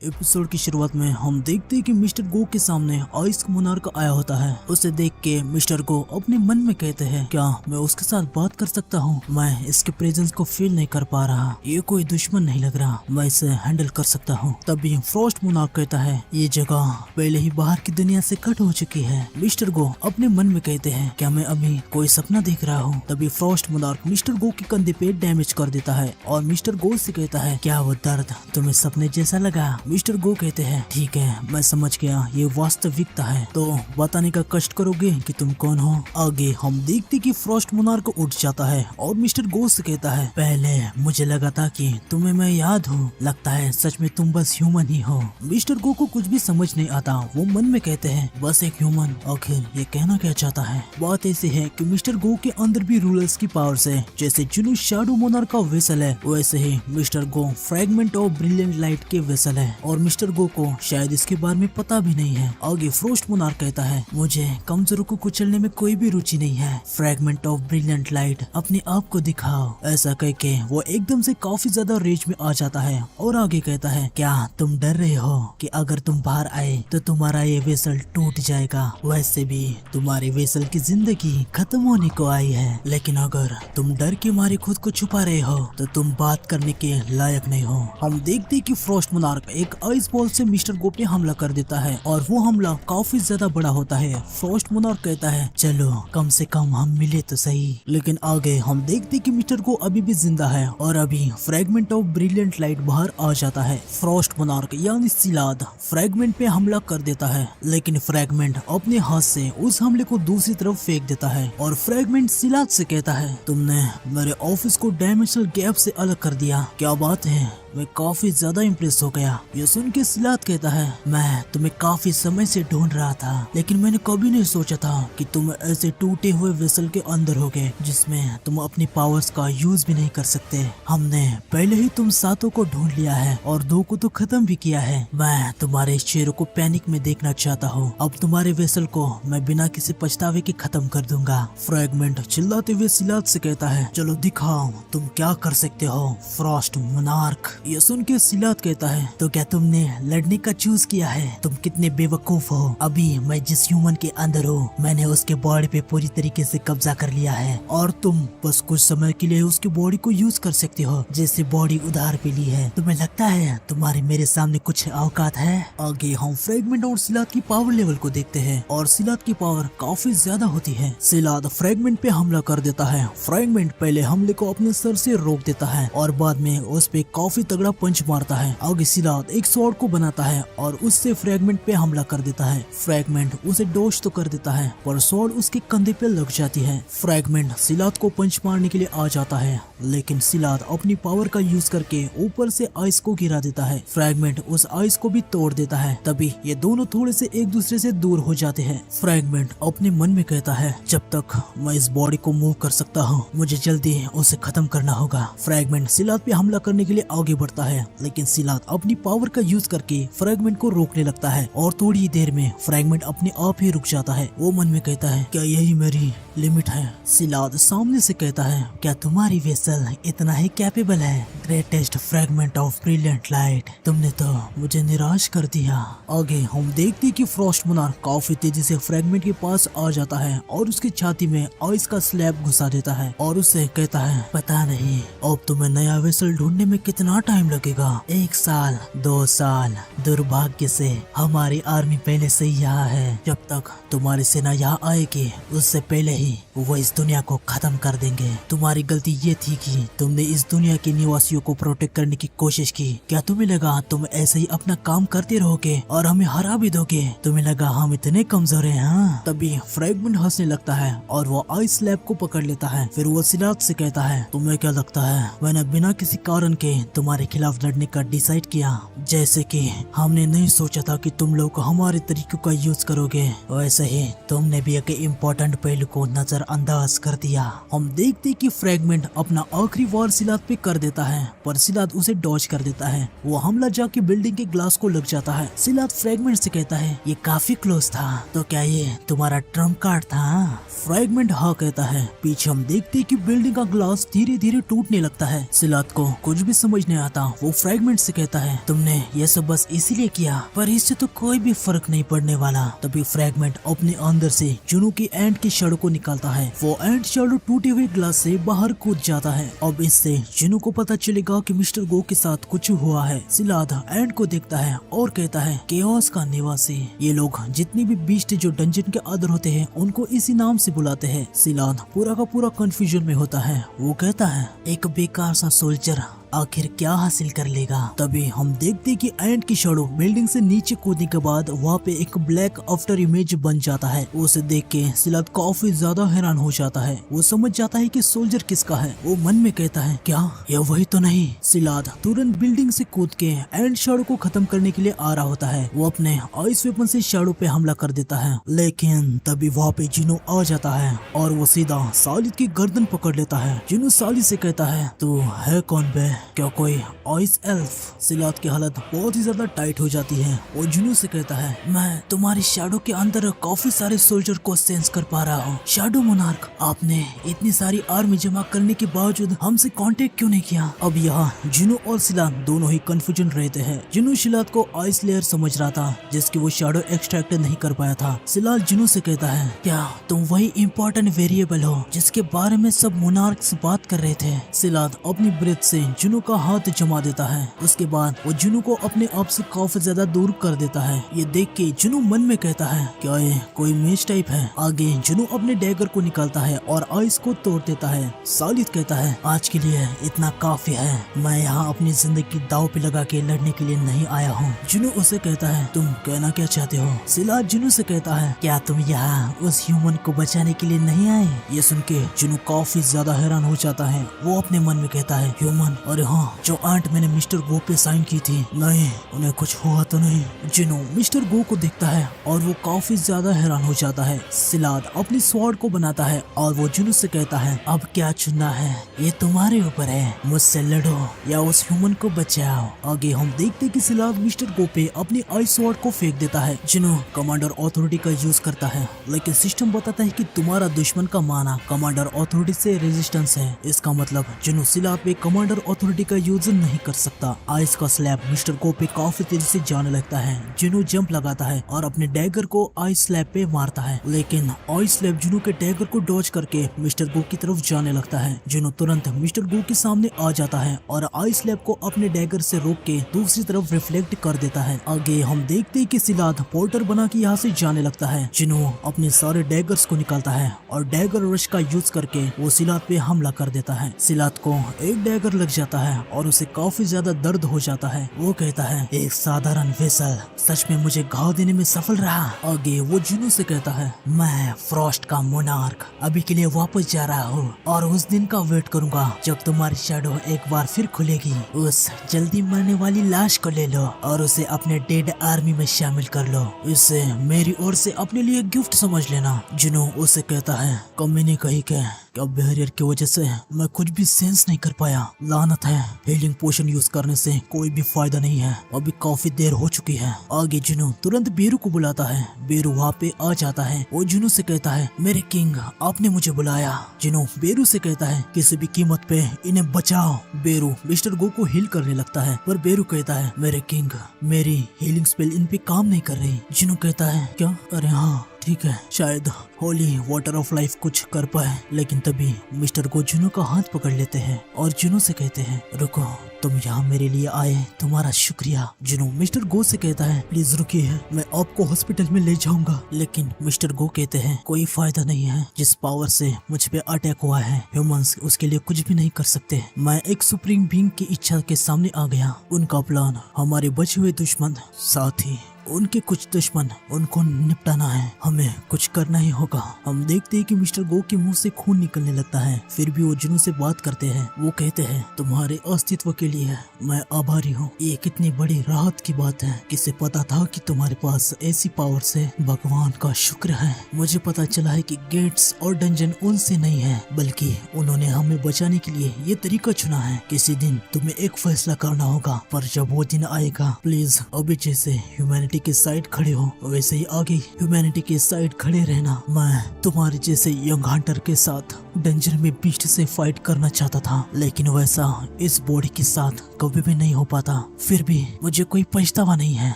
Episode की शुरुआत में हम देखते हैं कि मिस्टर गो के सामने आइस मोनार्क आया होता है। उसे देख के मिस्टर गो अपने मन में कहते हैं, क्या मैं उसके साथ बात कर सकता हूँ? मैं इसके प्रेजेंस को फील नहीं कर पा रहा। ये कोई दुश्मन नहीं लग रहा, मैं इसे हैंडल कर सकता हूँ। तभी फ्रॉस्ट मोनार्क कहता है, ये जगह पहले ही बाहर की दुनिया से कट हो चुकी है। मिस्टर गो अपने मन में कहते हैं, क्या मैं अभी कोई सपना देख रहा हूँ? तभी फ्रॉस्ट मोनार्क मिस्टर गो के कंधे पे डैमेज कर देता है और मिस्टर गो से कहता है, क्या वो दर्द तुम्हें सपने जैसा लगा? मिस्टर गो कहते हैं, ठीक है मैं समझ गया, ये वास्तविकता है, तो बताने का कष्ट करोगे कि तुम कौन हो? आगे हम देखते कि फ्रॉस्ट मोनार्क उठ जाता है और मिस्टर गो से कहता है, पहले मुझे लगा था कि तुम्हें मैं याद हूँ, लगता है सच में तुम बस ह्यूमन ही हो। मिस्टर गो को कुछ भी समझ नहीं आता। वो मन में कहते हैं, बस एक ह्यूमन, आखिर ये कहना क्या चाहता है? बात ऐसी है कि मिस्टर गो के अंदर भी रूलर्स की पावर है। जैसे जुनू शैडो मोनार्क का वेसल है, वैसे ही mister Go fragment of brilliant light के वेसल है और मिस्टर गो को शायद इसके बारे में पता भी नहीं है। आगे फ्रॉस्ट मोनार्क कहता है, मुझे कमजोरों को कुचलने में कोई भी रुचि नहीं है। फ्रैगमेंट ऑफ ब्रिलियंट लाइट, अपने आप को दिखाओ। ऐसा कह के वो एकदम से काफी ज्यादा रेज में आ जाता है और आगे कहता है, क्या तुम डर रहे हो कि अगर तुम बाहर आए तो तुम्हारा ये वेसल टूट जाएगा? वैसे भी तुम्हारे वेसल की जिंदगी खत्म होने को आई है, लेकिन अगर तुम डर के मारे खुद को छुपा रहे हो तो तुम बात करने के लायक नहीं हो। हम देखते कि फ्रॉस्ट मोनार्क एक आइस बॉल से मिस्टर गो पे हमला कर देता है और वो हमला काफी ज्यादा बड़ा होता है। फ्रॉस्ट मोनार्क कहता है, चलो कम से कम हम मिले तो सही। लेकिन आगे हम देखते कि मिस्टर गो अभी भी जिंदा है और अभी फ्रैगमेंट ऑफ ब्रिलियंट लाइट बाहर आ जाता है। फ्रॉस्ट मोनार्क यानी सिलाद फ्रैगमेंट पे हमला कर देता है, लेकिन फ्रैगमेंट अपने हाथ से उस हमले को दूसरी तरफ फेंक देता है और फ्रैगमेंट सिलाद से कहता है, तुमने मेरे ऑफिस को डायमेंशनल गैप से अलग कर दिया, क्या बात है? मैं काफी ज्यादा इम्प्रेस हो गया। ये सुन के सिलाद कहता है, मैं तुम्हें काफी समय से ढूंढ रहा था, लेकिन मैंने कभी नहीं सोचा था कि तुम ऐसे टूटे हुए वेसल के अंदर होगे जिसमें तुम अपनी पावर्स का यूज भी नहीं कर सकते। हमने पहले ही तुम सातों को ढूंढ लिया है और दो को तो खत्म भी किया है। मैं तुम्हारे शेरों को पैनिक में देखना चाहता हूँ। अब तुम्हारे वेसल को मैं बिना किसी पछतावे के खत्म कर दूंगा। फ्रैगमेंट चिल्लाते हुए सिलाद से कहता है, चलो दिखाओ तुम क्या कर सकते हो फ्रॉस्ट मोनार्क। ये सुन के सिलाद कहता है, तो क्या तुमने लड़ने का चूज किया है? तुम कितने बेवकूफ हो। अभी मैं जिस ह्यूमन के अंदर हूँ, मैंने उसके बॉडी पे पूरी तरीके से कब्जा कर लिया है और तुम बस कुछ समय के लिए उसकी बॉडी को यूज कर सकते हो, जैसे बॉडी उधार पे ली है। तुम्हें लगता है तुम्हारे मेरे सामने कुछ औकात है? आगे हम फ्रैगमेंट और सिलाद की पावर लेवल को देखते हैं और सिलाद की पावर काफी ज्यादा होती है। सिलाद फ्रैगमेंट पे हमला कर देता है। फ्रैगमेंट पहले हमले को अपने सर से रोक देता है और बाद में उस पे काफी तगड़ा पंच मारता है। आगे सिलाद एक स्वॉर्ड को बनाता है और उससे फ्रैगमेंट पे हमला कर देता है। फ्रैगमेंट उसे डोज तो कर देता है पर स्वॉर्ड उसके कंधे पे लग जाती है। फ्रैगमेंट सिलाद को पंच मारने के लिए आ जाता है, लेकिन सिलाद अपनी पावर का यूज करके ऊपर से आइस को गिरा देता है। फ्रैगमेंट उस आइस को भी तोड़ देता है। तभी ये दोनों थोड़े से एक दूसरे से दूर हो जाते हैं। फ्रैगमेंट अपने मन में कहता है, जब तक मैं इस बॉडी को मूव कर सकता हूँ, मुझे जल्दी उसे खत्म करना होगा। फ्रैगमेंट सिलाद पे हमला करने के लिए आगे बढ़ता है, लेकिन सिलाद अपनी पावर का यूज करके फ्रैगमेंट को रोकने लगता है और थोड़ी ही देर में फ्रैगमेंट अपने आप ही रुक जाता है। वो मन में कहता है, क्या यही मेरी लिमिट है? सिलाद सामने से कहता है, क्या तुम्हारी वेसल इतना ही कैपेबल है? Greatest fragment of brilliant light, तुमने तो मुझे निराश कर दिया। आगे हम देखते कि फ्रॉस्ट मोनार्क काफी तेजी से फ्रैगमेंट के पास आ जाता है और उसकी छाती में आइस का स्लैब घुसा देता है और उससे कहता है, पता नहीं अब तुम्हें नया वेसल ढूंढने में कितना टाइम लगेगा, 1 साल 2 साल। दुर्भाग्य से हमारी आर्मी पहले से ही यहाँ है। जब तक तुम्हारी सेना यहाँ आएगी उससे पहले ही वो इस दुनिया को खत्म कर देंगे। तुम्हारी गलती ये थी कि तुमने इस दुनिया के निवासियों को प्रोटेक्ट करने की कोशिश की। क्या तुम्हें लगा तुम ऐसे ही अपना काम करते रहोगे और हमें हरा भी दोगे? तुम्हें लगा हम इतने कमजोर हैं? हाँ। तभी फ्रैगमेंट हंसने लगता है और वो आइस स्लैब को पकड़ लेता है। फिर वो सिलाद से कहता है, तुम्हें क्या लगता है मैंने बिना किसी कारण के तुम्हारे खिलाफ लड़ने का डिसाइड किया? जैसे कि हमने नहीं सोचा था कि तुम लोग हमारे तरीकों का यूज करोगे, वैसे ही तुमने भी एक इम्पोर्टेंट पहलू को नजरअंदाज कर दिया। हम देखते कि फ्रैगमेंट अपना आखिरी वार सिलाद पे कर देता है, पर सिलाद उसे डॉज कर देता है। वो हमला जाके बिल्डिंग के ग्लास को लग जाता है। सिलाद फ्रैगमेंट से कहता है, ये काफी क्लोज था, तो क्या ये तुम्हारा ट्रम्प कार्ड था? फ्रैगमेंट हाँ कहता है। पीछे हम देखते कि बिल्डिंग का ग्लास धीरे धीरे टूटने लगता है। सिलाद को कुछ भी समझ नहीं आता वो फ्रैगमेंट से कहता है तुमने ये सब बस इसीलिए किया, पर इससे तो कोई भी फर्क नहीं पड़ने वाला। तभी फ्रैगमेंट अपने अंदर से जुनू की एंट की शैडो को निकालता है। वो एंट शैडो टूटे हुए ग्लास से बाहर कूद जाता है। अब इससे जुनू को पता चलेगा कि मिस्टर गो के साथ कुछ हुआ है। सिलाद एंट को देखता है और कहता है केओस का निवासी। ये लोग जितनी भी बीस्ट जो डंजन के अंदर होते हैं उनको इसी नाम से बुलाते हैं। सिलाद पूरा का पूरा कंफ्यूजन में होता है। वो कहता है एक बेकार सा सोल्जर आखिर क्या हासिल कर लेगा। तभी हम देखते कि एंट की शैडो बिल्डिंग से नीचे कूदने के बाद वहाँ पे एक ब्लैक आफ्टर इमेज बन जाता है। उसे देख के सिलाद काफी ज्यादा हैरान हो जाता है। वो समझ जाता है कि सोल्जर किसका है। वो मन में कहता है क्या ये वही तो नहीं। सिलाद तुरंत बिल्डिंग से कूद के एंट शैडो को खत्म करने के लिए आ रहा होता है। वो अपने आइस वेपन से शैडो पे हमला कर देता है, लेकिन तभी वहाँ पे जिनो आ जाता है और वो सीधा सालिद की गर्दन पकड़ लेता है। जिनो सालिद से कहता है तू है कौन बे, क्या कोई आइस एल्फ। सिलाद की हालत बहुत ही ज्यादा टाइट हो जाती है। वो जुनू से कहता है मैं तुम्हारी शैडो के अंदर काफी सारे सोल्जर को सेंस कर पा रहा हूँ। शैडो मोनार्क, आपने इतनी सारी आर्मी जमा करने के बावजूद हमसे कांटेक्ट क्यों नहीं किया। अब यहाँ जुनू और सिलाद दोनों ही कंफ्यूजन रहते हैं। जुनू सिलाद को आइस लेयर समझ रहा था जिसकी वो शैडो एक्सट्रैक्ट नहीं कर पाया था। सिलाद जुनू से कहता है क्या तुम वही इम्पोर्टेंट वेरिएबल हो जिसके बारे में सब मोनार्क्स बात कर रहे थे। सिलाद अपनी ब्रेथ से जुनू का हाथ जमा देता है। उसके बाद वो जुनू को अपने आप से काफी ज्यादा दूर कर देता है। ये देख के जुनू मन में कहता है क्या ये कोई मेज टाइप है। आगे जुनू अपने डैगर को निकालता है और आइस को तोड़ देता है। सालिद कहता है आज के लिए इतना काफी है, मैं यहाँ अपनी जिंदगी दाव पे लगा के लड़ने के लिए नहीं आया हूँ। जुनू उसे कहता है तुम कहना क्या चाहते हो। सिलाद जुनू से कहता है क्या तुम यहाँ उस ह्यूमन को बचाने के लिए नहीं आए। ये सुन के जुनू काफी ज्यादा हैरान हो जाता है। वो अपने मन में कहता है ह्यूमन, और हाँ जो आंट मैंने मिस्टर गो पे साइन की थी, नहीं उन्हें कुछ हुआ तो नहीं। जिनो मिस्टर गो को देखता है और वो काफी ज्यादा हैरान हो जाता है। सिलाद अपनी स्वॉर्ड को बनाता है और वो जुनू से कहता है अब क्या चुनना है, ये तुम्हारे ऊपर है, मुझसे लड़ो या उस ह्यूमन को बचाओ। आगे हम देखते कि सिलाद मिस्टर गो पे अपनी आइस स्वॉर्ड को फेंक देता है। जिनो कमांडर ऑथोरिटी का यूज करता है, लेकिन सिस्टम बताता है कि तुम्हारा दुश्मन का माना कमांडर ऑथोरिटी से रेजिस्टेंस है। इसका मतलब जिनो सिलाद पे कमांडर ऑथोरिटी का यूज नहीं कर सकता। आइस का स्लैब मिस्टर गो पे काफी तेजी से जाने लगता है। जिनो जंप लगाता है और अपने डैगर को आइस स्लैब पे मारता है, लेकिन आइस स्लैब जिनो के डैगर को डॉज करके मिस्टर गो की तरफ जाने लगता है। जिनो तुरंत मिस्टर गो के सामने आ जाता है और आइस स्लैब को अपने डैगर से रोक के दूसरी तरफ रिफ्लेक्ट कर देता है। आगे हम देखते हैं कि सिलाद पोर्टर बना के यहाँ से जाने लगता है। जिनो अपने सारे डैगर्स को निकालता है और डैगर रश का यूज करके वो सिलाद पे हमला कर देता है। सिलाद को एक डैगर लग जाता है और उसे काफी ज्यादा दर्द हो जाता है। वो कहता है एक साधारण वेसल सच में मुझे घाव देने में सफल रहा। आगे वो जुनू से कहता है मैं फ्रॉस्ट का मोनार्क अभी के लिए वापस जा रहा हूँ और उस दिन का वेट करूंगा जब तुम्हारी शैडो एक बार फिर खुलेगी। उस जल्दी मरने वाली लाश को ले लो और उसे अपने डेड आर्मी में शामिल कर लो। इसे मेरी ओर से अपने लिए गिफ्ट समझ लेना। जुनू उसे कहता है कमी नहीं कही क्या बैरियर की वजह से मैं कुछ भी सेंस नहीं कर पाया। लानत है, हीलिंग पोशन यूज करने से कोई भी फायदा नहीं है, अभी काफी देर हो चुकी है। आगे जुनू तुरंत बेरू को बुलाता है। बेरू वहाँ पे आ जाता है। वो जुनू से कहता है मेरे किंग आपने मुझे बुलाया। जुनू बेरू से कहता है किसी भी कीमत पे इन्हें बचाओ। बेरू मिस्टर गो को हील करने लगता है, पर बेरू कहता है मेरे किंग मेरी हीलिंग स्पेल इन पे काम नहीं कर रही। जुनू कहता है क्या, अरे हाँ ठीक है, शायद होली वाटर ऑफ लाइफ कुछ कर पाए। लेकिन तभी मिस्टर गो जुनू का हाथ पकड़ लेते हैं और जुनू से कहते हैं रुको, तुम यहाँ मेरे लिए आए, तुम्हारा शुक्रिया। जुनू मिस्टर गो से कहता है प्लीज रुकिए, मैं आपको हॉस्पिटल में ले जाऊंगा। लेकिन मिस्टर गो कहते हैं कोई फायदा नहीं है, जिस पावर से मुझ पे अटैक हुआ है ह्यूमंस उसके लिए कुछ भी नहीं कर सकते। मैं एक सुप्रीम बीइंग की इच्छा के सामने आ गया। उनका प्लान हमारे बचे हुए दुश्मन साथी उनके कुछ दुश्मन उनको निपटाना है, हमें कुछ करना ही होगा। हम देखते हैं कि मिस्टर गो के मुंह से खून निकलने लगता है, फिर भी वो जुनू से बात करते हैं। वो कहते हैं तुम्हारे अस्तित्व के लिए मैं आभारी हूँ, ये कितनी बड़ी राहत की बात है। किसे पता था कि तुम्हारे पास ऐसी पावर है, भगवान का शुक्र है। मुझे पता चला है कि गेट्स और डंजन उनसे नहीं है, बल्कि उन्होंने हमें बचाने के लिए ये तरीका चुना है। किसी दिन तुम्हें एक फैसला करना होगा, पर जब वो दिन आएगा प्लीज अभी जैसे ह्यूमैनिटी ह्यूमैनिटी के साइड खड़े हो वैसे ही आगे ह्यूमैनिटी के साइड खड़े रहना। मैं तुम्हारे जैसे यंग हंटर के साथ डेंजर में बीस्ट से फाइट करना चाहता था, लेकिन वैसा इस बॉडी के साथ कभी भी नहीं हो पाता। फिर भी मुझे कोई पछतावा नहीं है,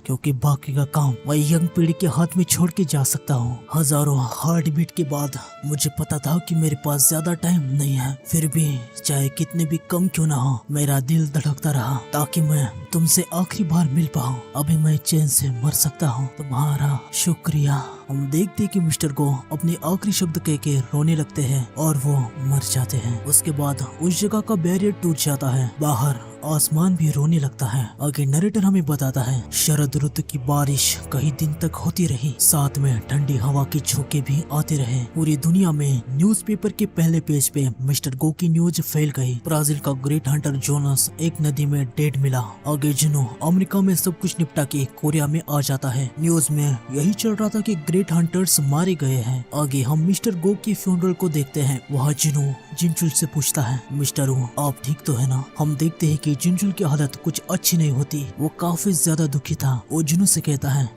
क्योंकि बाकी का काम मैं यंग पीढ़ी के हाथ में छोड़ के जा सकता हूँ। हजारों हार्ट बीट के बाद मुझे पता था कि मेरे पास ज्यादा टाइम नहीं है। फिर भी चाहे कितने भी कम क्यों ना हो, मेरा दिल धड़कता रहा ताकि मैं तुमसे आखिरी बार मिल पाऊँ। अभी मैं चैन से मर सकता हूँ। तुम्हारा शुक्रिया। हम देखते कि मिस्टर गो अपने आखिरी शब्द कह के रोने लगते हैं और वो मर जाते हैं। उसके बाद उस जगह का बैरियर टूट जाता है, बाहर आसमान भी रोने लगता है। आगे नरेटर हमें बताता है शरद ऋतु की बारिश कई दिन तक होती रही, साथ में ठंडी हवा के झोंके भी आते रहे। पूरी दुनिया में न्यूज़पेपर के पहले पेज पे मिस्टर गो की न्यूज फैल गई। ब्राजील का ग्रेट हंटर जोनस एक नदी में डेड मिला। आगे जिनो अमेरिका में सब कुछ निपटा के कोरिया में आ जाता है। न्यूज में यही चल रहा था कि ग्रेट हंटर्स मारे गए हैं। आगे हम मिस्टर गो की फ्यूनरल को देखते हैं। वहाँ जिनो जिनचुल से पूछता है, मिस्टर वो आप ठीक तो है ना? हम देखते हैं कि जिनचुल की हालत कुछ अच्छी नहीं होती, वो काफी ज्यादा दुखी था। वो जिनो से कहता है,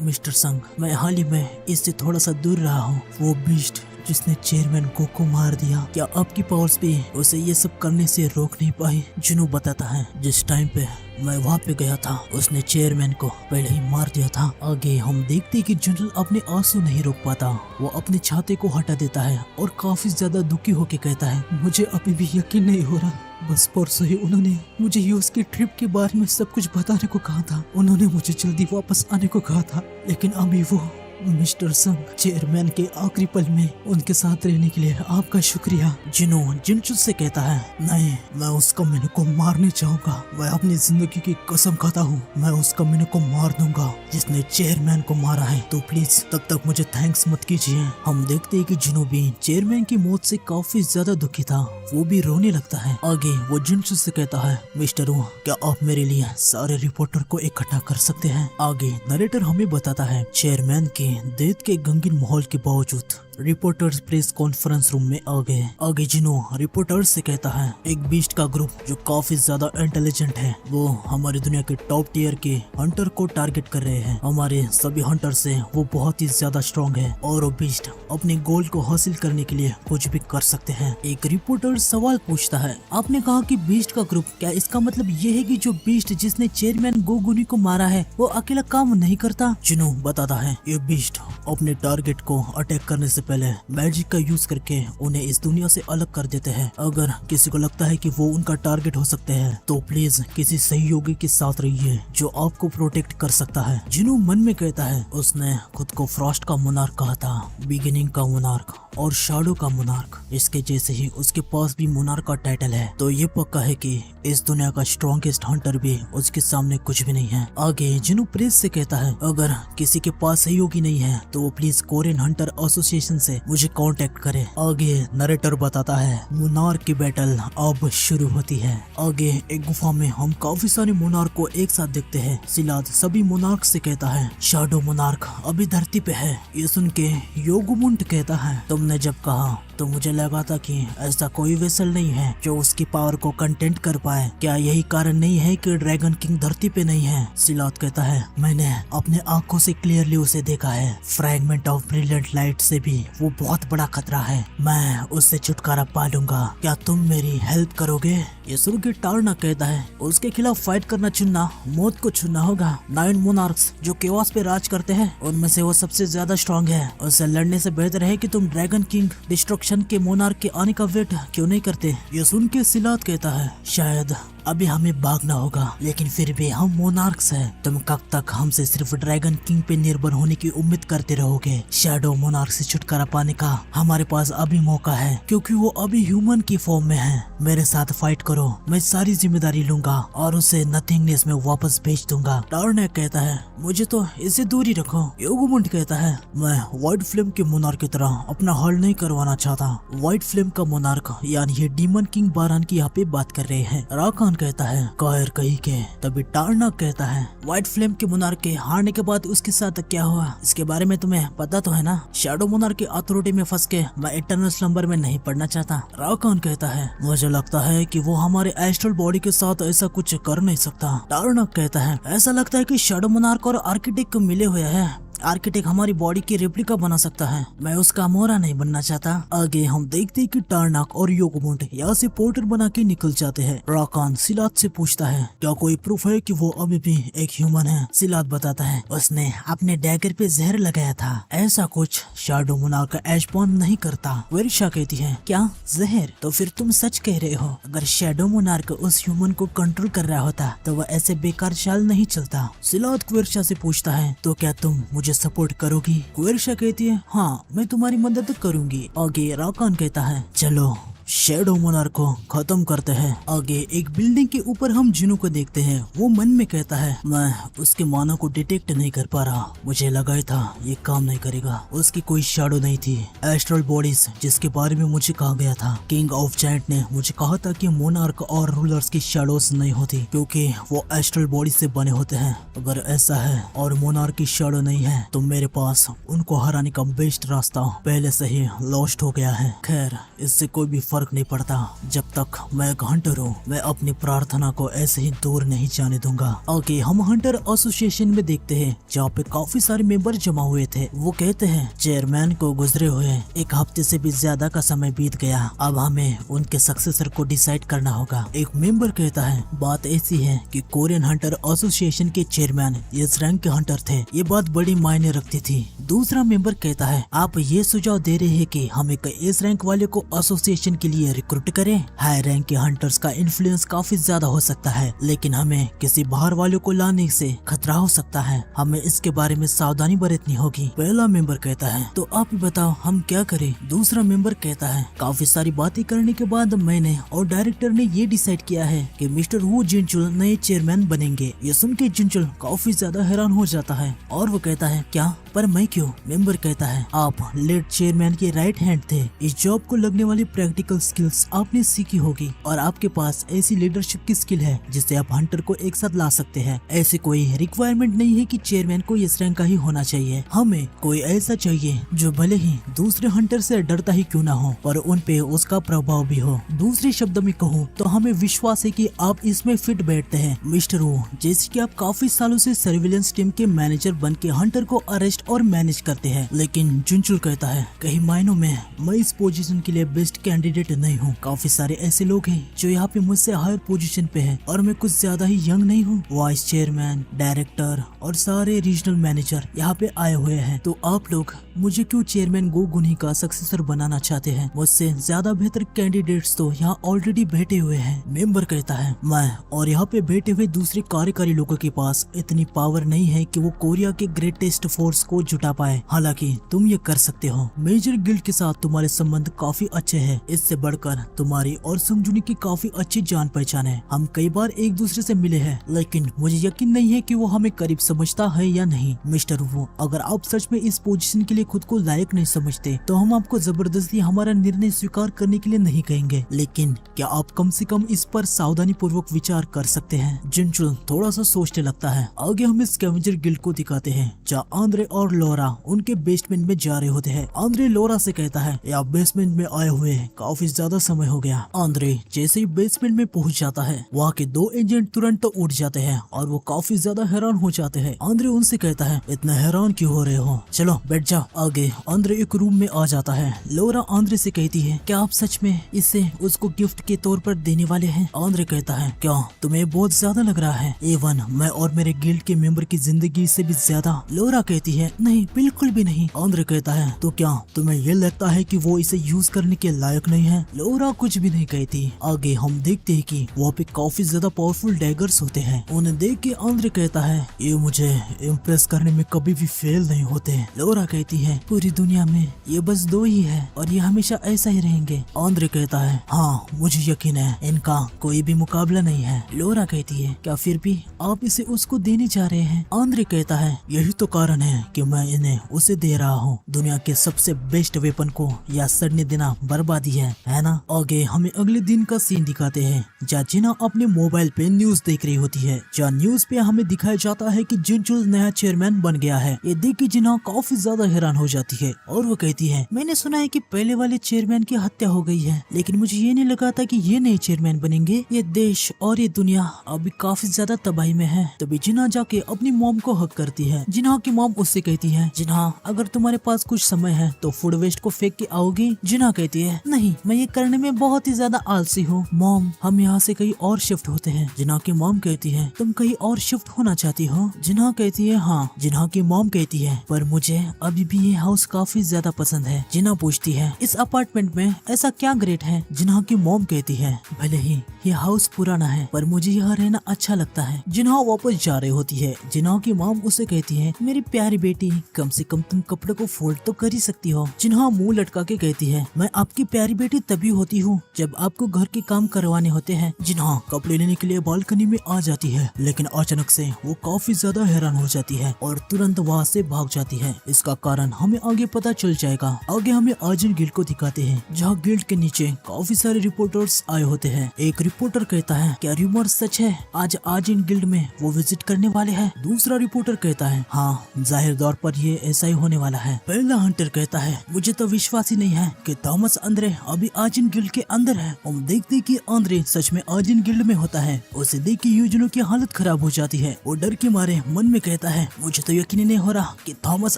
मिस्टर संग, मैं हाल ही में इससे थोड़ा सा दूर रहा हूँ। वो बीस्ट जिसने चेयरमैन को मार दिया, क्या आपकी पावर्स भी उसे ये सब करने से रोक नहीं पाई? जिनो बताता है, जिस टाइम पे मैं वहाँ पे गया था उसने चेयरमैन को पहले ही मार दिया था। आगे हम देखते कि जनरल अपने आंसू नहीं रोक पाता। वो अपने छाते को हटा देता है और काफी ज्यादा दुखी होके कहता है, मुझे अभी भी यकीन नहीं हो रहा। बस परसों ही उन्होंने मुझे यूएस की ट्रिप के बारे में सब कुछ बताने को कहा था। उन्होंने मुझे जल्दी वापस आने को कहा था, लेकिन अभी वो मिस्टर संग, चेयरमैन के आखिरी पल में उनके साथ रहने के लिए आपका शुक्रिया। जिनो जिनचुल से कहता है, नहीं, मैं उस कमीने को मारने चाहूंगा। मैं अपनी जिंदगी की कसम खाता हूँ, मैं उस कमीने को मार दूंगा जिसने चेयरमैन को मारा है। तो प्लीज तब तक मुझे थैंक्स मत कीजिए। हम देखते हैं कि जिनो भी चेयरमैन की मौत से काफी ज्यादा दुखी था। वो भी रोने लगता है। आगे वो जिनचुल से कहता है, मिस्टर वो, क्या आप मेरे लिए सारे रिपोर्टर को इकट्ठा कर सकते हैं? आगे नरेटर हमें बताता है, चेयरमैन के डेथ के गंभीर माहौल के बावजूद रिपोर्टर्स प्रेस कॉन्फ्रेंस रूम में आ गए। आगे जिनो रिपोर्टर्स से कहता है, एक बीस्ट का ग्रुप जो काफी ज्यादा इंटेलिजेंट है, वो हमारी दुनिया के टॉप टियर के हंटर को टारगेट कर रहे हैं। हमारे सभी हंटर से वो बहुत ही ज्यादा स्ट्रॉन्ग है और वो बीस्ट अपने गोल को हासिल करने के लिए कुछ भी कर सकते हैं। एक रिपोर्टर सवाल पूछता है, आपने कहा कि बीस्ट का ग्रुप, क्या इसका मतलब ये है कि जो बीस्ट जिसने चेयरमैन गोगुनी को मारा है वो अकेला काम नहीं करता? जिनो बताता है, ये बीस्ट अपने टारगेट को अटैक करने से पहले मैजिक का यूज करके उन्हें इस दुनिया से अलग कर देते हैं। अगर किसी को लगता है कि वो उनका टारगेट हो सकते हैं तो प्लीज किसी सहयोगी के साथ रहिए जो आपको प्रोटेक्ट कर सकता है। जिनो मन में कहता है, उसने खुद को फ्रॉस्ट का मोनार्क कहा था, बिगिनिंग का मोनार्क और शैडो का मोनार्क। इसके जैसे ही उसके पास भी मोनार्क का टाइटल है, तो ये पक्का है कि इस दुनिया का स्ट्रॉन्गेस्ट हंटर भी उसके सामने कुछ भी नहीं है। आगे जिनो प्रेस से कहता है, अगर किसी के पास सहयोगी नहीं है तो वो प्लीज कोरियन हंटर एसोसिएशन से मुझे कांटेक्ट करे। आगे नरेटर बताता है, मोनार्क की बैटल अब शुरू होती है। आगे एक गुफा में हम काफी सारे मोनार्क को एक साथ देखते हैं। सिलाद सभी मोनार्क से कहता है, शैडो मोनार्क अभी धरती पे है। ये सुन के योगुमुंड कहता है, तुमने जब कहा तो मुझे लगा था कि ऐसा कोई वेसल नहीं है जो उसकी पावर को कंटेंट कर पाए। क्या यही कारण नहीं है कि ड्रैगन किंग धरती पे नहीं है? सिलाद कहता है, मैंने अपने आंखों से क्लियरली उसे देखा है। फ्रैगमेंट ऑफ ब्रिलियंट लाइट से भी वो बहुत बड़ा खतरा है। मैं उससे छुटकारा पा लूंगा। क्या तुम मेरी हेल्प करोगे? ये सुन के टारना कहता है, उसके खिलाफ फाइट करना चुनना मौत को चुनना होगा। 9 मोनार्क्स जो केओस पे राज करते हैं उनमें से वो सबसे ज्यादा स्ट्रॉन्ग है। उससे लड़ने से बेहतर है कि तुम ड्रैगन किंग डिस्ट्रक्शन के मोनार्क के आने का वेट क्यों नहीं करते? ये सुन के सिलाद कहता है, शायद अभी हमें भागना होगा, लेकिन फिर भी हम मोनार्क्स हैं। तुम कब तक हमसे सिर्फ ड्रैगन किंग पे निर्भर होने की उम्मीद करते रहोगे? शैडो मोनार्क से छुटकारा पाने का हमारे पास अभी मौका है, क्योंकि वो अभी ह्यूमन की फॉर्म में है। मेरे साथ फाइट करो, मैं सारी जिम्मेदारी लूंगा और उसे नथिंगनेस में वापस भेज दूंगा। टार्नेक कहता है, मुझे तो इससे दूर ही रखो। योगुमुंड कहता है, मैं व्हाइट फ्लेम के मोनार्क की तरह अपना हल नहीं करवाना चाहता। व्हाइट फ्लेम का मोनार्क यानी ये डीमन किंग बारान की यहाँ पे बात कर रहे हैं। राकान रॉकॉन कहता है कायर कहीं के। तभी टार्नाक कहता है व्हाइट फ्लेम के मोनार्क के हारने के बाद उसके साथ क्या हुआ इसके बारे में तुम्हें पता तो है ना। शैडो मोनार्क की अथॉरिटी में फंस के मैं इटर्नल स्लंबर में नहीं पड़ना चाहता। रॉकॉन कहता है मुझे लगता है कि वो हमारे एस्ट्रल बॉडी के साथ ऐसा कुछ कर नहीं सकता। टार्नाक कहता है ऐसा लगता है कि शैडो मोनार्क और आर्किटेक्ट मिले हुए हैं। आर्किटेक्ट हमारी बॉडी की रेप्लिका बना सकता है, मैं उसका मोहरा नहीं बनना चाहता। आगे हम देखते हैं कि टार्नाक और योगमुंड यहाँ से पोर्टर बना के निकल जाते हैं। रॉकॉन सिलाद से पूछता है क्या कोई प्रूफ है कि वो अभी भी एक ह्यूमन है। सिलाद बताता है उसने अपने डैगर पे जहर लगाया था। ऐसा कुछ शैडो मोनार्क का एशबॉर्न नहीं करता। विरशा कहती है क्या जहर? तो फिर तुम सच कह रहे हो। अगर शैडो मोनार्क उस ह्यूमन को कंट्रोल कर रहा होता तो वह ऐसे बेकार चाल नहीं चलता। सिलाद विरशा से पूछता है तो क्या तुम मुझे सपोर्ट करोगी? विरशा कहती है हाँ मैं तुम्हारी मदद करूंगी। आगे रॉकॉन कहता है चलो शैडो मोनार्क को खत्म करते हैं। आगे एक बिल्डिंग के ऊपर हम जिनू को देखते हैं। वो मन में कहता है मैं उसके मानव को डिटेक्ट नहीं कर पा रहा, मुझे लगा ही था ये काम नहीं करेगा। उसकी कोई शैडो नहीं थी। एस्ट्रल बॉडीज जिसके बारे में मुझे कहा गया था, किंग ऑफ जायंट ने मुझे कहा था कि मोनार्क और रूलर्स की शैडोज नहीं होती क्योंकि वो एस्ट्रल बॉडी से बने होते हैं। अगर ऐसा है और मोनार्क की शैडो नहीं है तो मेरे पास उनको हराने का बेस्ट रास्ता पहले से ही लॉस्ट हो गया है। खैर इससे कोई भी फर्क नहीं पड़ता, जब तक मैं एक हंटर हूँ मैं अपनी प्रार्थना को ऐसे ही दूर नहीं जाने दूंगा। आगे हम हंटर एसोसिएशन में देखते हैं जहाँ पे काफी सारे मेंबर जमा हुए थे। वो कहते हैं चेयरमैन को गुजरे हुए 1 हफ्ते से भी ज्यादा का समय बीत गया, अब हमें उनके सक्सेसर को डिसाइड करना होगा। एक मेंबर कहता है बात ऐसी है कि कोरियन हंटर एसोसिएशन के चेयरमैन इस रैंक के हंटर थे, ये बात बड़ी मायने रखती थी। दूसरा मेंबर कहता है आप ये सुझाव दे रहे हैं कि हम एक इस रैंक वाले को एसोसिएशन के लिए रिक्रूट करें। हाई रैंक के हंटर्स का इन्फ्लुएंस काफी ज्यादा हो सकता है, लेकिन हमें किसी बाहर वाले को लाने से खतरा हो सकता है, हमें इसके बारे में सावधानी बरतनी होगी। पहला मेंबर कहता है तो आप ही बताओ हम क्या करें। दूसरा मेंबर कहता है काफी सारी बातें करने के बाद मैंने और डायरेक्टर ने ये डिसाइड किया है कि मिस्टर वू जिनचुल नए चेयरमैन बनेंगे। ये सुन के जिनचुल काफी ज्यादा हैरान हो जाता है और वो कहता है क्या पर मैं क्यों? मेंबर कहता है आप लेट चेयरमैन के राइट हैंड थे, इस जॉब को लगने वाली प्रैक्टिकल स्किल्स आपने सीखी होगी और आपके पास ऐसी लीडरशिप की स्किल है जिससे आप हंटर को एक साथ ला सकते हैं। ऐसी कोई रिक्वायरमेंट नहीं है कि चेयरमैन को इस रैंक का ही होना चाहिए, हमें कोई ऐसा चाहिए जो भले ही दूसरे हंटर से डरता ही क्यों ना हो पर उन पे उसका प्रभाव भी हो। दूसरे शब्द में कहूँ तो हमें विश्वास है कि आप इसमें फिट बैठते हैं मिस्टर वू, जैसे कि आप काफी सालों से सर्विलेंस टीम के मैनेजर बन के हंटर को अरेस्ट और मैनेज करते हैं। लेकिन जुनचुल कहता है कई मायनों में मैं इस पोजीशन के लिए बेस्ट कैंडिडेट नहीं हूँ, काफी सारे ऐसे लोग हैं जो यहाँ पे मुझसे हायर पोजीशन पे हैं और मैं कुछ ज्यादा ही यंग नहीं हूँ। वाइस चेयरमैन, डायरेक्टर और सारे रीजनल मैनेजर यहाँ पे आए हुए हैं, तो आप लोग मुझे क्यों चेयरमैन गो गुनी का सक्सेसर बनाना चाहते हैं? मुझसे ज्यादा बेहतर कैंडिडेट्स तो यहाँ ऑलरेडी बैठे हुए हैं। मेंबर कहता है मैं और यहाँ पे बैठे हुए दूसरे कार्यकारी लोगों के पास इतनी पावर नहीं है कि वो कोरिया के ग्रेटेस्ट फोर्स को जुटा पाए, हालांकि तुम ये कर सकते हो। मेजर गिल्ड के साथ तुम्हारे संबंध काफी अच्छे हैं, इससे बढ़कर तुम्हारी और सुंगजुनी की काफी अच्छी जान पहचान है। हम कई बार एक दूसरे से मिले हैं, लेकिन मुझे यकीन नहीं है कि वो हमें करीब समझता है या नहीं। मिस्टर वू, अगर आप सच में इस पोजीशन के लिए खुद को लायक नहीं समझते तो हम आपको जबरदस्ती हमारा निर्णय स्वीकार करने के लिए नहीं कहेंगे, लेकिन क्या आप कम से कम इस पर सावधानी पूर्वक विचार कर सकते हैं? जिनचुल थोड़ा सा सोचने लगता है। आगे हम इस स्कैवेंजर गिल्ड को दिखाते हैं जहाँ आंद्रे और लोरा उनके बेसमेंट में जा रहे होते हैं। आंद्रे लोरा से कहता है आप बेसमेंट में आए हुए हैं, काफी ज्यादा समय हो गया। आंद्रे जैसे ही बेसमेंट में पहुंच जाता है वहाँ के 2 एजेंट तुरंत तो उठ जाते हैं और वो काफी ज्यादा हैरान हो जाते हैं। आंद्रे उनसे कहता है इतना हैरान क्यों हो रहे हो, चलो बैठ जाओ। आगे आंद्रे एक रूम में आ जाता है। लोरा आंद्रे से कहती है क्या आप सच में इसे उसको गिफ्ट के तौर पर देने वाले हैं? आंद्रे कहता है क्या तुम्हें बहुत ज्यादा लग रहा है? एवन मैं और मेरे गिल्ड के मेंबर की जिंदगी से भी ज्यादा। लोरा कहती है नहीं बिल्कुल भी नहीं। आंद्रे कहता है तो क्या तुम्हें ये लगता है कि वो इसे यूज करने के लायक नहीं है? लोरा कुछ भी नहीं कहती। आगे हम देखते हैं कि वहाँ पे काफी ज्यादा पावरफुल डैगर्स होते हैं। उन्हें देख के आंद्रे कहता है ये मुझे इम्प्रेस करने में कभी भी फेल नहीं होते। लोरा कहती है, पूरी दुनिया में ये बस दो ही है और ये हमेशा ऐसा ही रहेंगे। आंद्रे कहता है हाँ मुझे यकीन है, इनका कोई भी मुकाबला नहीं है। लोरा कहती है क्या फिर भी आप इसे उसको देने जा रहे हैं? आंद्रे कहता है यही तो कारण है कि मैं इन्हें उसे दे रहा हूँ। दुनिया के सबसे बेस्ट वेपन को या सड़ने देना बर्बादी है ना। आगे हमें अगले दिन का सीन दिखाते हैं जहाँ जिना अपने मोबाइल पे न्यूज देख रही होती है, जहाँ न्यूज पे हमें दिखाया जाता है कि जिनचुल नया चेयरमैन बन गया है। ये देख के जिना काफी ज्यादा हैरान हो जाती है और वो कहती है मैंने सुना है कि पहले वाले चेयरमैन की हत्या हो गई है, लेकिन मुझे ये नहीं लगा था कि ये नए चेयरमैन बनेंगे। ये देश और ये दुनिया अभी काफी ज्यादा तबाही में है। तभी जिना जाके अपनी मॉम को हक करती है। जिना की मॉम उससे कहती है जिना अगर तुम्हारे पास कुछ समय है तो फूड वेस्ट को फेंक के आओगी? जिना कहती है नहीं, मैं ये करने में बहुत ही ज्यादा आलसी हूँ। मॉम हम यहाँ से कहीं और शिफ्ट होते हैं। जिना की मॉम कहती है तुम कहीं और शिफ्ट होना चाहती हो? जिना कहती है हाँ। जिना की मॉम कहती है पर मुझे अभी भी ये हाउस काफी ज्यादा पसंद है। जिना पूछती है इस अपार्टमेंट में ऐसा क्या ग्रेट है? जिना की मॉम कहती है भले ही ये हाउस पुराना है पर मुझे यहाँ रहना अच्छा लगता है। जिना वापस जा रही होती है। जिना की मॉम उसे कहती है मेरी प्यारी बेटी कम से कम तुम कपड़े को फोल्ड तो कर ही सकती हो। जिना मुंह लटका के कहती है मैं आपकी प्यारी बेटी तभी होती हूँ जब आपको घर के काम करवाने होते हैं। जिना कपड़े लेने के लिए बालकनी में आ जाती है, लेकिन अचानक से वो काफी ज्यादा हैरान हो जाती है और तुरंत वहाँ से भाग जाती है। इसका कारण हमें आगे पता चल जाएगा। आगे हमें आर्जिन गिल्ड को दिखाते हैं जहाँ गिल्ड के नीचे काफी सारे रिपोर्टर्स आए होते हैं। एक रिपोर्टर कहता है क्या रूमर सच है, आज आर्जिन गिल्ड में वो विजिट करने वाले हैं? दूसरा रिपोर्टर कहता है हाँ जाहिर तौर पर ये ऐसा ही होने वाला है। पहला हंटर कहता है मुझे तो विश्वास ही नहीं है कि थॉमस आंद्रे अभी आर्जिन गिल्ड के अंदर है। हम देखते कि आंद्रे सच में आर्जिन गिल्ड में होता है। उसे देख के यूजुनो की हालत खराब हो जाती है। वो डर के मारे मन में कहता है मुझे तो यकीन नहीं हो रहा कि थॉमस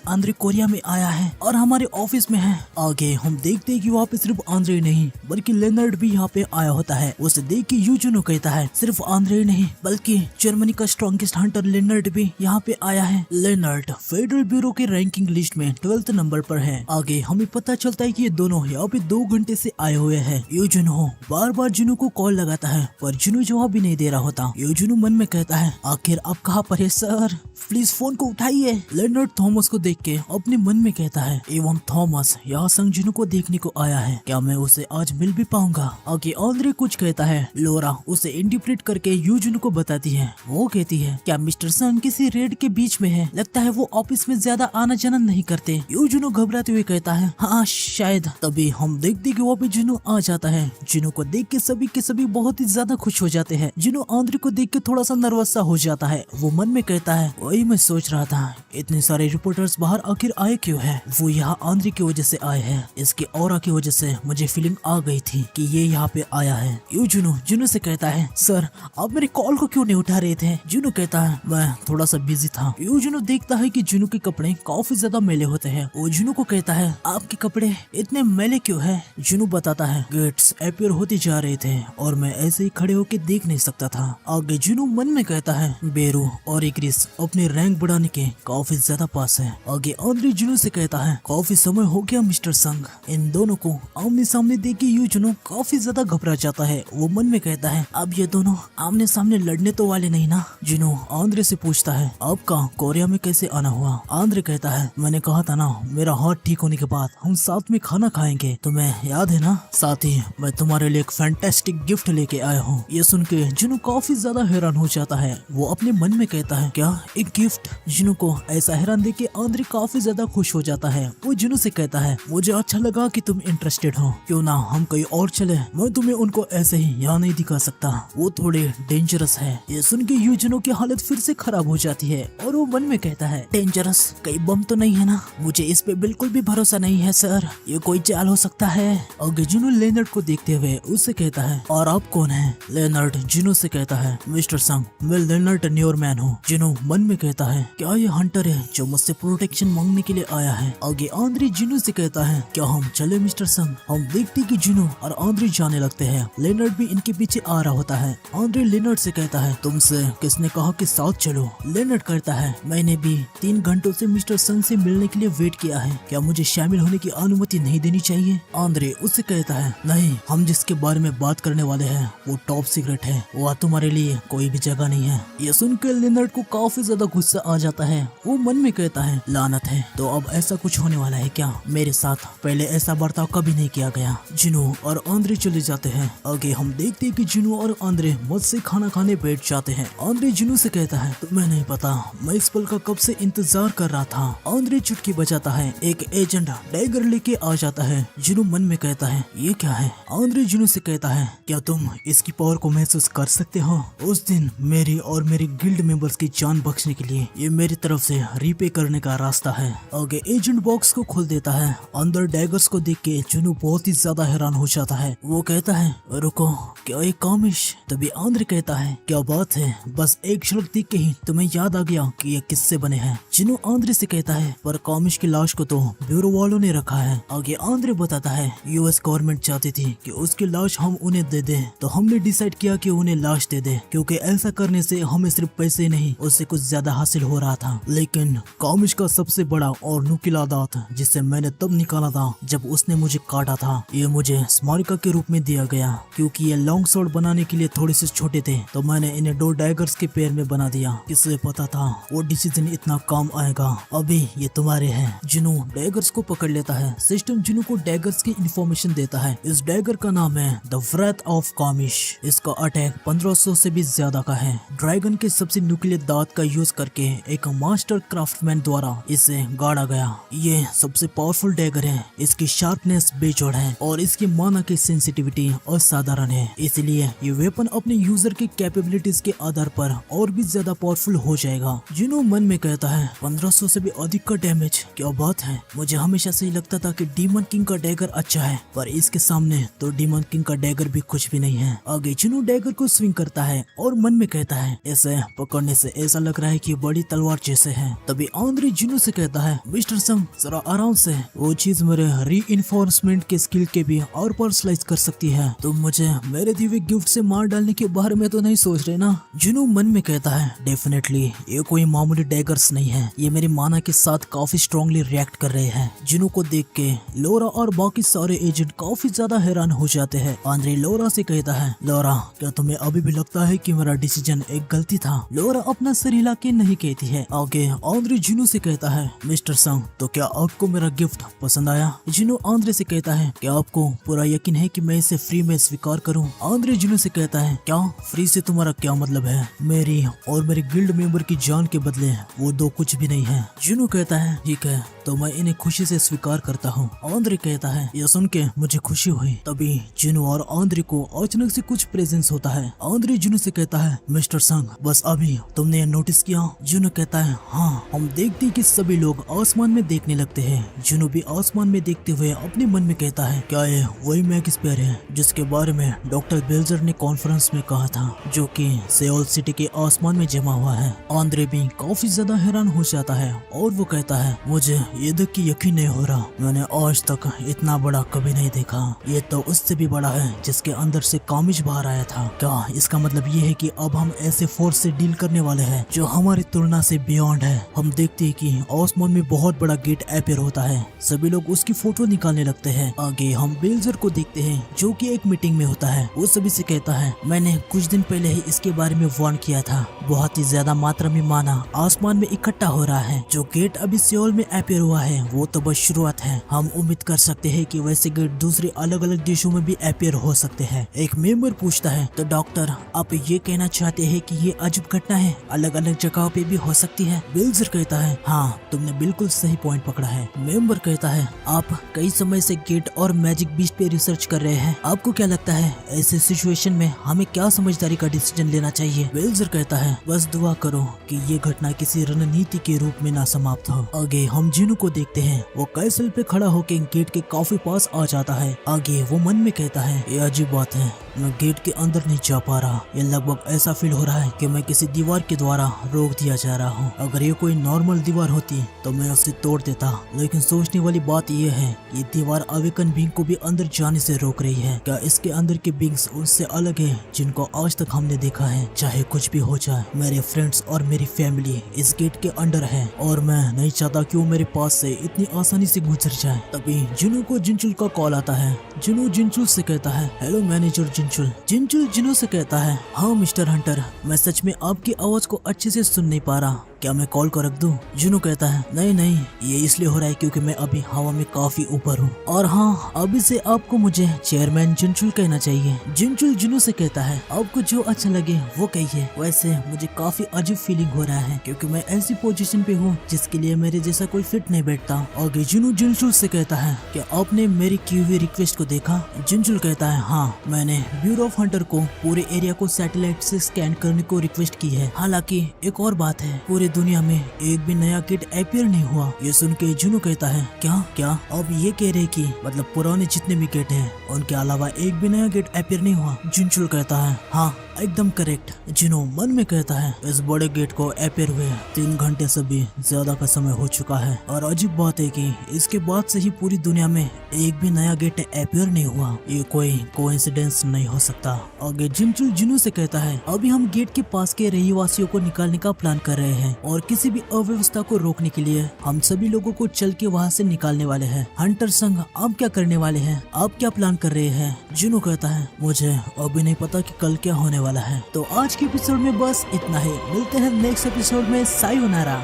आंद्रे कोरिया में आया है और हमारे ऑफिस में है। आगे हम देखते हैं कि वहाँ पे सिर्फ आंद्रे नहीं बल्कि लेनर्ड भी यहाँ पे आया होता है। उसे देख के यूजुनो कहता है सिर्फ आंद्रे नहीं बल्कि जर्मनी का स्ट्रॉन्गेस्ट हंटर लेनर्ड भी यहाँ पे आया है। लेनर्ड फेडरल ब्यूरो के रैंकिंग लिस्ट में 12th नंबर पर है। आगे हमें पता चलता है कि ये दोनों यहाँ पे 2 घंटे से आए हुए हैं। यूजुनो बार बार जुनू को कॉल लगाता है पर जुनू जवाब भी नहीं दे रहा होता। यूजुनो मन में कहता है आखिर आप कहाँ पर है सर, प्लीज फोन को उठाइए। लेनर्ड थॉमस को देख के अपने मन में कहता है एवं थॉमस यहाँ संग जुनू को देखने को आया है, क्या मैं उसे आज मिल भी पाऊंगा? आगे आंद्रे कुछ कहता है। लोरा उसे इंटरप्रेट करके यूजुनो को बताती है। वो कहती है क्या मिस्टर सन किसी रेड के बीच में है, लगता है वो ऑफिस में ज्यादा आना जाना नहीं करते। यूजुनो घबराते हुए कहता है हाँ शायद। तभी हम देखते कि वो भी जुनू आ जाता है। जुनू को देख के सभी के सभी बहुत ही ज्यादा खुश हो जाते हैं। जुनू आंद्रे को देख के थोड़ा सा नर्वस सा हो जाता है। वो मन में कहता है वही मैं सोच रहा था इतने सारे रिपोर्टर्स बाहर आखिर आए क्यों है? वो यहाँ आंद्रे की वजह से आए हैं। इसके ऑरा की वजह से मुझे फीलिंग आ गई थी कि ये यहाँ पे आया है। जुनू से कहता है सर आप मेरे कॉल को क्यों नहीं उठा रहे थे? जुनू कहता है मैं थोड़ा सा बिजी था। जुनू देखता है कि जुनू के कपड़े काफी ज्यादा मैले होते हैं। वो जुनू को कहता है आपके कपड़े इतने मैले क्यों है? जुनू बताता है गेट्स अपीयर होते जा रहे थे और मैं ऐसे ही खड़े होके देख नहीं सकता था। आगे जुनू मन में कहता है बेरू और इक्रिस अपने रैंक बढ़ाने के काफी ज्यादा पास है। आगे आंद्रे जुनू से कहता है काफी समय हो गया मिस्टर संग। इन दोनों को आमने सामने देख के यूजुनो काफी ज्यादा घबरा जाता है। वो मन में कहता है अब ये दोनों आमने सामने लड़ने तो वाले नहीं ना। जुनू आंद्रे से पूछता है आपका कोरिया में कैसे आना हुआ? आंद्रे कहता है मैंने कहा था ना मेरा हार्ट ठीक होने के बाद हम साथ में खाना खाएंगे, तुम्हें याद है ना? साथ ही मैं तुम्हारे लिए एक फैंटास्टिक गिफ्ट लेके आया हूँ। ये सुन के जुनू काफी ज्यादा हैरान हो जाता है। वो अपने मन में कहता है क्या एक गिफ्ट? जुनू को ऐसा हैरान देख के आंद्रे काफी ज्यादा खुश हो जाता है। वो जुनू से कहता है मुझे अच्छा लगा कि तुम इंटरेस्टेड हो, क्यों ना हम कहीं और चले? मैं तुम्हें उनको ऐसे ही यहाँ नहीं दिखा सकता, वो थोड़े डेंजरस है। ये सुन के यूजुनो की हालत फिर से खराब हो जाती है और वो मन में कहता है डेंजरस? कहीं बम तो नहीं है ना? मुझे इस पे बिल्कुल भी भरोसा नहीं है सर, ये कोई चाल हो सकता है। और जुनू लेनर्ड को देखते हुए उससे कहता है और आप कौन है? लेनर्ड जुनू से कहता है मिस्टर संग मैं लेनर्ड न्योर मैन हूँ। जुनू मन में कहता है क्या ये हंटर है जो मुझसे प्रोटेक्शन मांगने के लिए आया है? आगे आंद्रे जुनू से कहता है क्या हम चले मिस्टर संग? हम देखते कि जुनू और आंद्रे जाने लगते हैं। लेनर्ड भी इनके पीछे आ रहा होता है। आंद्रे लेनर्ड से कहता है तुमसे किसने कहा कि साथ चलो? लेनर्ड कहता है मैंने भी 3 घंटों से मिस्टर संग से मिलने के लिए वेट किया है, क्या मुझे शामिल होने की अनुमति नहीं देनी चाहिए? आंद्रे उससे कहता है नहीं, हम जिसके बारे में बात करने वाले हैं वो टॉप सीक्रेट है, वहाँ तुम्हारे लिए कोई भी जगह नहीं है। ये सुनकर लेनर्ड को काफी ज्यादा गुस्सा आ जाता है। वो मन में कहता है लानत है, तो अब ऐसा कुछ होने वाला है क्या मेरे साथ? पहले ऐसा बर्ताव कभी नहीं किया गया। जिनू और आंद्रे चले जाते हैं। आगे हम देखते हैं कि जिनू और आंद्रे मुझसे खाना खाने बैठ जाते हैं। आंद्रे जिनू से कहता है तुम्हें नहीं पता, मैं इस पल का कब से इंतजार कर रहा था। आंद्रे चुटकी बजाता है। एक एजेंट डैगर लेके आ जाता है। जिनू मन में कहता है ये क्या है? आंद्रे जिनू से कहता है क्या तुम इसकी पावर को महसूस कर सकते हो? उस दिन मेरी और मेरे गिल्ड मेंबर्स की जान बख्शने के लिए ये मेरी तरफ से रीपे करने का रास्ता है। आगे एजेंट बॉक्स को खोल देता है। अंदर डैगर्स को देख के जुनू बहुत ही ज्यादा हैरान हो जाता है। वो कहता है रुको, क्या ये कामिश? तभी आंद्रे कहता है क्या बात है, बस एक झलक देख के ही तुम्हें याद आ गया कि ये किससे बने हैं? जिनू आंद्रे से कहता है पर कामिश की लाश को तो ब्यूरो वालों ने रखा है। आगे आंद्रे बताता है यूएस गवर्नमेंट चाहती थी कि उसकी लाश हम उन्हें दे दें, तो हमने डिसाइड किया कि उन्हें लाश दे दे, क्योंकि ऐसा करने से हमें सिर्फ पैसे नहीं उससे कुछ ज्यादा हासिल हो रहा था। लेकिन कामिश का सबसे बड़ा और नुकीला दांत जिसे मैंने तब निकाला था जब उसने मुझे काटा था, ये मुझे स्मारिका के रूप में दिया गया। क्योंकि ये लॉन्ग स्वॉर्ड बनाने के लिए थोड़े से छोटे थे तो मैंने इन्हें 2 डैगर्स के पैर में बना दिया। किसे पता था वो डिसीजन इतना काम आएगा। अभी ये तुम्हारे हैं। जिनू डैगर्स को पकड़ लेता है। सिस्टम जिनू को डैगर्स की इंफॉर्मेशन देता है। इस डैगर का नाम है द व्रेथ ऑफ कामिश। इसका अटैक 1500 से भी ज्यादा का है। ड्रैगन के सबसे नुकीले दांत का यूज करके एक मास्टर क्राफ्टमैन द्वारा इसे गाड़ा गया। ये सबसे पावरफुल डैगर है। इसकी शार्पनेस बेजोड़ है और इसकी माना की सेंसिटिविटी असाधारण है। इसलिए ये वेपन अपने यूजर की कैपेबिलिटीज के आधार पर और भी ज्यादा पावरफुल हो जाएगा। जिन्हों मन में कहता है 1500 से भी अधिक का डैमेज, क्या बात है। मुझे हमेशा से ही लगता था कि डीमन किंग का डैगर अच्छा है, पर इसके सामने तो डीमन किंग का डैगर भी कुछ भी नहीं है। आगे जिनू डैगर को स्विंग करता है और मन में कहता है इसे पकड़ने से ऐसा लग रहा है कि बड़ी तलवार जैसे है। तभी आंद्रे जिनू से कहता है मिस्टर सम जरा आराम से, वो चीज मेरे रीइंफोर्समेंट के स्किल के भी और पर स्लाइस कर सकती है। तुम मुझे मेरे दिए हुए गिफ्ट से मार डालने के बारे में तो नहीं सोच रहे ना? जिनू मन में कहता है डेफिनेटली ये कोई मामूली डैगर्स नहीं है, ये मेरी माना के साथ काफी स्ट्रांगली रिएक्ट कर रहे हैं। जिनू को देख के लोरा और बाकी सारे एजेंट काफी ज्यादा हैरान हो जाते हैं। आंद्रे लोरा से कहता है लोरा क्या तुम्हें अभी भी लगता है कि मेरा डिसीजन एक गलती था? लोरा अपना सर हिला के नहीं कहती है। आगे आंद्रे जिनू से कहता है मिस्टर संग तो क्या आपको मेरा गिफ्ट पसंद आया? जिनू आंद्रे से कहता है क्या आपको पूरा यकीन है कि मैं इसे फ्री में स्वीकार करूं? आंद्रे जिनू से कहता है क्या फ्री से तुम्हारा क्या मतलब है? मेरी और मेरे गिल्ड मेंबर की जान के बदले वो दो कुछ भी नहीं है। जिनू कहता है ठीक है तो मैं इन्हें खुशी से स्वीकार करता हूँ। आंद्रे कहता है यह सुन के मुझे खुशी हुई। तभी जिनू और आंद्रे को अचानक से कुछ प्रेजेंस होता है। आंद्रे जिनू से कहता है मिस्टर संग बस अभी तुमने नोटिस किया? जिनू कहता है हाँ। हम देखते हैं कि सभी लोग आसमान में देखने लगते हैं। जिनू भी आसमान में देखते हुए अपने मन में कहता है क्या ये वही मैक्सपेयर है जिसके बारे में डॉक्टर बेल्जर ने कॉन्फ्रेंस में कहा था, जो कि सेओल सिटी के आसमान में जमा हुआ है। आंद्रे भी काफी ज्यादा हैरान हो जाता है और वो कहता है मुझे ये देख के यकीन नहीं हो रहा, मैंने आज तक इतना बड़ा कभी नहीं देखा। ये तो उससे भी बड़ा है जिसके अंदर से कामिश बाहर आया था। क्या इसका मतलब ये है कि अब हम ऐसे फोर्स से डील करने वाले हैं जो हमारी तुलना से बियॉन्ड है? हम देखते हैं कि आसमान में बहुत बड़ा गेट अपीयर होता है। सभी लोग उसकी फोटो निकालने लगते हैं। आगे हम बेल्जर को देखते हैं जो कि एक मीटिंग में होता है। वो सभी से कहता है मैंने कुछ दिन पहले ही इसके बारे में वार्न किया था। बहुत ही ज्यादा मात्रा में माना आसमान में इकट्ठा हो रहा है। जो गेट अभी सियोल में अपीयर हुआ है वो तो बस शुरुआत है। हम उम्मीद कर सकते हैं कि वैसे गेट दूसरे अलग अलग देशों में भी अपीयर हो सकते हैं। एक मेंबर पूछता है तो डॉक्टर आप ये कहना चाहते हैं कि ये अजब घटना है अलग अलग जगहों पे भी हो सकती है? बेल्जर कहता है हाँ तुमने बिल्कुल सही पॉइंट पकड़ा है। मेंबर कहता है आप कई समय से गेट और मैजिक बीस्ट पे रिसर्च कर रहे हैं, आपको क्या लगता है ऐसे सिचुएशन में हमें क्या समझदारी का डिसीजन लेना चाहिए? बेल्जर कहता है बस दुआ करो कि ये घटना किसी रणनीति के रूप में ना समाप्त हो। आगे हम जिनू को देखते हैं। वो कैसल पे खड़ा होकर गेट के काफी पास आ जाता है। आगे वो मन में कहता है ये अजीब बात है, मैं गेट के अंदर नहीं जा पा रहा। ये लगभग ऐसा फील हो रहा है कि मैं किसी दीवार के द्वारा रोक दिया जा रहा हूँ। अगर ये कोई नॉर्मल दीवार होती तो मैं उसे तोड़ देता, लेकिन सोचने वाली बात यह है ये दीवार अवेकन बींग को भी अंदर जाने से रोक रही है। क्या इसके अंदर के बींग्स उससे अलग है जिनको आज तक हमने देखा है? चाहे कुछ भी हो जाए मेरे फ्रेंड्स और मेरी फैमिली इस गेट के अंदर है और मैं नहीं चाहता कि वो मेरे पास से इतनी आसानी से गुजर जाए। तभी जिनू को जिंचुल का कॉल आता है। जिनू जिंचुल से कहता है हेलो मैनेजर जिंचुल। जिंचुल जिनू से कहता है हाँ मिस्टर हंटर, मैं सच में आपकी आवाज को अच्छे से सुन नहीं पा रहा। क्या मैं कॉल को रख दूं? जुनू कहता है नहीं नहीं, ये इसलिए हो रहा है क्योंकि मैं अभी हवा में काफी ऊपर हूँ। और हाँ, अभी से आपको मुझे चेयरमैन जिनचुल कहना चाहिए। जिनचुल जुनू से कहता है आपको जो अच्छा लगे वो कहिए। वैसे मुझे काफी अजीब फीलिंग हो रहा है क्योंकि मैं ऐसी पोजीशन पे हूँ जिसके लिए मेरे जैसा कोई फिट नहीं बैठता। आगे जुनू जिनचुल से कहता है क्या आपने मेरी की हुई रिक्वेस्ट को देखा? जिनचुल कहता है हाँ, मैंने ब्यूरो ऑफ हंटर को पूरे एरिया को सैटेलाइट से स्कैन करने को रिक्वेस्ट की है। हालांकि एक और बात है, पूरी दुनिया में एक भी नया किट अपीयर नहीं हुआ। ये सुन के जुनू कहता है क्या क्या आप ये कह रहे कि मतलब पुराने जितने भी गेट हैं उनके अलावा एक भी नया गेट अपीयर नहीं हुआ? जिनचुल कहता है हाँ एकदम करेक्ट। जिनो मन में कहता है इस बड़े गेट को अपीयर हुए 3 घंटे से भी ज्यादा का समय हो चुका है और अजीब बात है कि इसके बाद से ही पूरी दुनिया में एक भी नया गेट अपीयर नहीं हुआ। ये कोई कोइंसिडेंस नहीं हो सकता। आगे जिनचुल जिनू से कहता है अभी हम गेट के पास के रहवासियों को निकालने का प्लान कर रहे हैं और किसी भी अव्यवस्था को रोकने के लिए हम सभी लोगों को चल के वहाँ से निकालने वाले हैं। हंटर संघ आप क्या करने वाले हैं? आप क्या प्लान कर रहे हैं? जिनू कहता है मुझे अभी नहीं पता कि कल क्या होने वाला है। तो आज के एपिसोड में बस इतना ही। मिलते हैं नेक्स्ट एपिसोड में। सायोनारा।